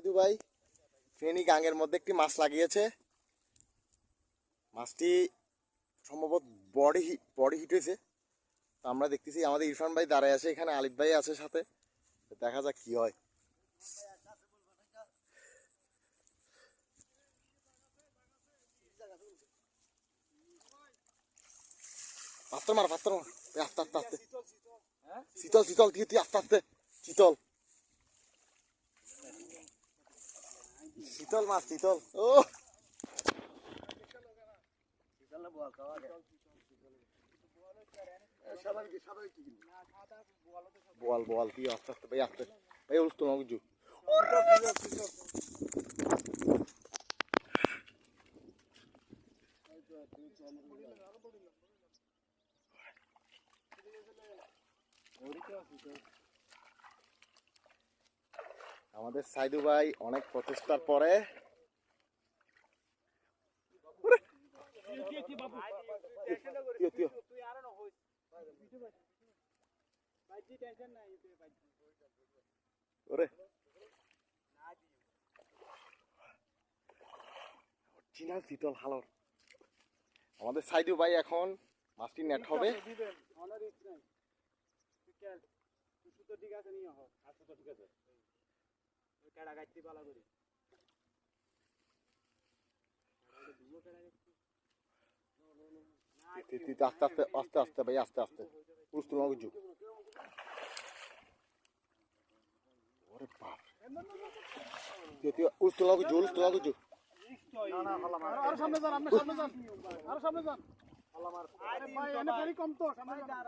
সাইদু ভাই ফেনী গাঙের মধ্যে একটি মাছ লাগিয়েছে। মাছটি সম্ভবত বডি হিট হয়েছে। আমরা দেখতেছি আমাদের ইরফান ভাই দাঁড়ায় আছে, এখানে আলিফ ভাই আছে সাথে, দেখা যাক কি হয়। পাত্র মার আস্তে আস্তে আস্তে, শীতল শীতল তুই আস্তে আস্তে, শীতল শীতল মাছ, শীতল। ও বল বল তুই আস্তে আস্তে ভাই, আস্তে ভাই, উঠছ না কিছু। আমাদের সাইদু ভাই অনেক প্রচেষ্টার পরে শীতল হালর আমাদের সাইদু ভাই এখন মাছটি নেট হবে। আস্তে আস্তে আস্তে আস্তে ভাই, আস্তে আস্তে উঠছ না কিছু। ওরে বাপ, উঠছ না কিছু, উঠছ না কিছু। আরো সামনে যান, আপনি সামনে যান, আরো সামনে যান। ভাই এনে পানি কম তো, সামনে যান।